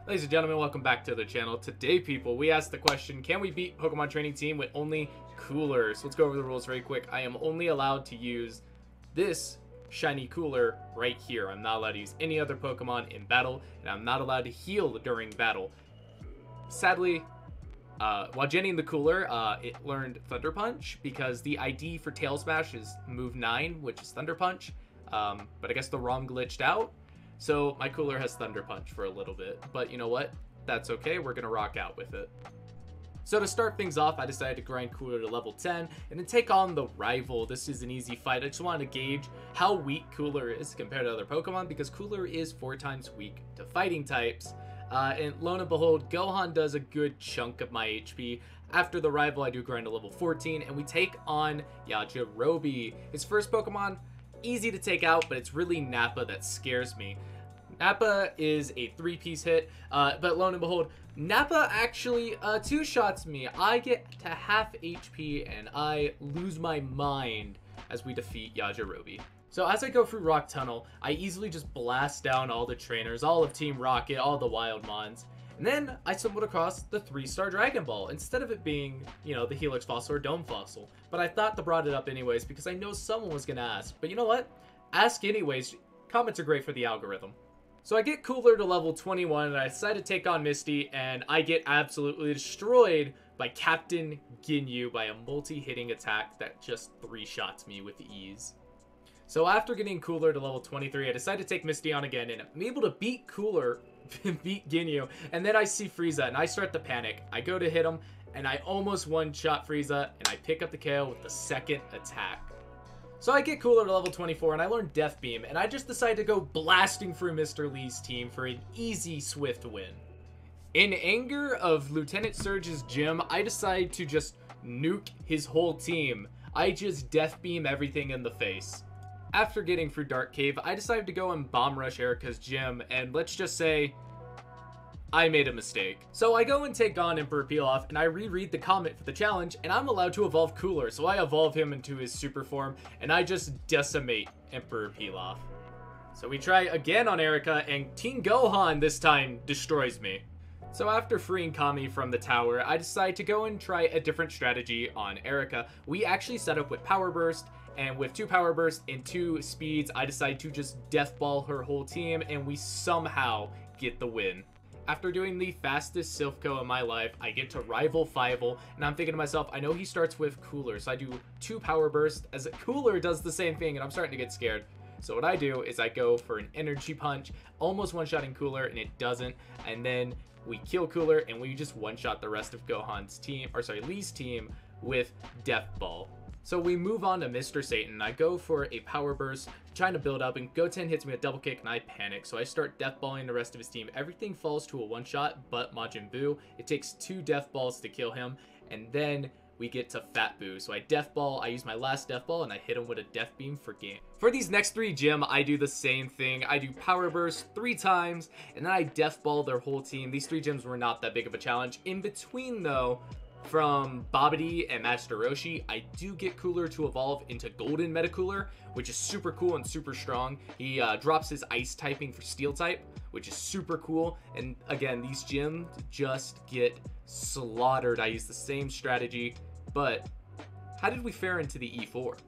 Ladies and gentlemen, welcome back to the channel. Today, people, we asked the question, can we beat Pokemon Training Team with only Cooler? So let's go over the rules very quick. I am only allowed to use this shiny Cooler right here. I'm not allowed to use any other Pokemon in battle, and I'm not allowed to heal during battle. Sadly, while genning the Cooler, it learned Thunder Punch because the ID for Tail Smash is move 9, which is Thunder Punch. But I guess the ROM glitched out. So my Cooler has Thunder Punch for a little bit, but you know what? That's okay. We're going to rock out with it. So to start things off, I decided to grind Cooler to level 10 and then take on the rival. This is an easy fight. I just wanted to gauge how weak Cooler is compared to other Pokemon because Cooler is 4 times weak to fighting types. And lo and behold, Gohan does a good chunk of my HP. After the rival, I do grind to level 14 and we take on Yajirobe. His first Pokemon, easy to take out, but it's really Nappa that scares me. Nappa is a 3-piece hit, but lo and behold, Nappa actually 2-shots me. I get to half HP and I lose my mind as we defeat Yajirobe. So as I go through Rock Tunnel, I easily just blast down all the trainers, all of Team Rocket, all the Wild Mons. And then I stumbled across the 3-star Dragon Ball, instead of it being, you know, the Helix Fossil or Dome Fossil. But I thought to brought it up anyways because I know someone was going to ask. But you know what? Ask anyways. Comments are great for the algorithm. So I get Cooler to level 21 and I decide to take on Misty, and I get absolutely destroyed by Captain Ginyu by a multi-hitting attack that just 3-shots me with ease. So after getting Cooler to level 23, I decide to take Misty on again, and I'm able to beat Cooler, beat Ginyu, and then I see Frieza, and I start to panic. I go to hit him, and I almost one-shot Frieza, and I pick up the KO with the second attack. So I get Cooler to level 24, and I learn Death Beam, and I just decide to go blasting through Mr. Lee's team for an easy, swift win. In anger of Lieutenant Surge's gym, I decide to just nuke his whole team. I just Death Beam everything in the face. After getting through Dark Cave, I decided to go and bomb rush Erica's gym, and let's just say, I made a mistake. So I go and take on Emperor Pilaf, and I reread the comment for the challenge, and I'm allowed to evolve Cooler, so I evolve him into his super form, and I just decimate Emperor Pilaf. So we try again on Erica, and Teen Gohan this time destroys me. So after freeing Kami from the tower, I decide to go and try a different strategy on Erica. We actually set up with Power Burst, and with 2 Power Bursts and 2 Speeds, I decide to just Death Ball her whole team, and we somehow get the win. After doing the fastest Silphco in my life, I get to rival Fievel, and I'm thinking to myself, I know he starts with Cooler, so I do 2 Power Bursts, as Cooler does the same thing, and I'm starting to get scared. So what I do is I go for an Energy Punch, almost one-shotting Cooler, and it doesn't, and then we kill Cooler, and we just one-shot the rest of Gohan's team, or sorry, Lee's team, with Death Ball. So we move on to Mr. Satan. I go for a Power Burst, trying to build up, and Goten hits me a double kick, and I panic. So I start Death Balling the rest of his team. Everything falls to a one-shot, but Majin Buu. It takes 2 Death Balls to kill him, and then we get to Fat Buu. So I Death Ball, I use my last Death Ball, and I hit him with a Death Beam for game. For these next 3 gym, I do the same thing. I do Power Burst 3 times, and then I Death Ball their whole team. These 3 gyms were not that big of a challenge. In between, though, from Babidi and Master Roshi, I do get Cooler to evolve into Golden Metacooler, which is super cool and super strong. He drops his Ice typing for Steel type, which is super cool. And again, these gyms just get slaughtered. I use the same strategy, but how did we fare into the E4?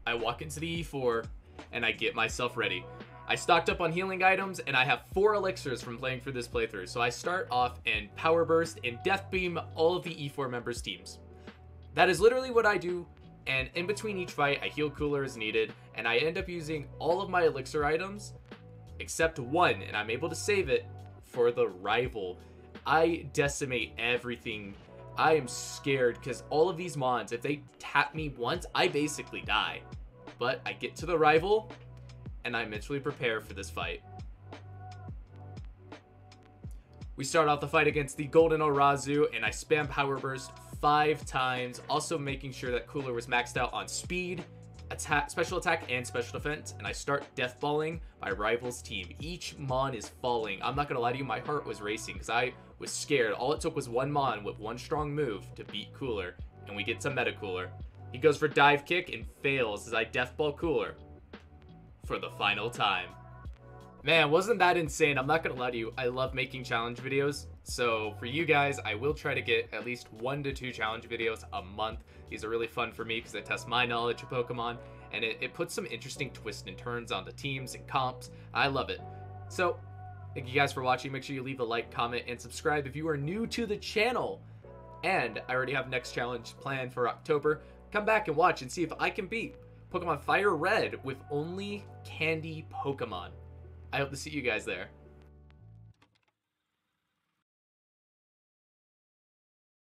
I walk into the E4 and I get myself ready. I stocked up on healing items, and I have 4 elixirs from playing through this playthrough. So I start off and Power Burst and Death Beam all of the E4 members' teams. That is literally what I do, and in between each fight, I heal Cooler as needed, and I end up using all of my elixir items, except 1, and I'm able to save it for the rival. I decimate everything. I am scared, because all of these mons, if they tap me once, I basically die. But I get to the rival, and I mentally prepare for this fight. We start off the fight against the Golden Orazu, and I spam Power Burst 5 times, also making sure that Cooler was maxed out on speed, attack, special attack, and special defense, and I start Death Balling my rival's team. Each Mon is falling. I'm not gonna lie to you, my heart was racing because I was scared. All it took was 1 Mon with 1 strong move to beat Cooler, and we get to Metacooler. He goes for Dive Kick and fails as I Death Ball Cooler for the final time. Man, wasn't that insane? I'm not gonna lie to you. I love making challenge videos. So for you guys, I will try to get at least 1 to 2 challenge videos a month. These are really fun for me because they test my knowledge of Pokemon, and it puts some interesting twists and turns on the teams and comps. I love it. So thank you guys for watching. Make sure you leave a like, comment, and subscribe if you are new to the channel. And I already have next challenge planned for October. Come back and watch and see if I can beat Pokemon FireRed with only candy Pokemon. I hope to see you guys there.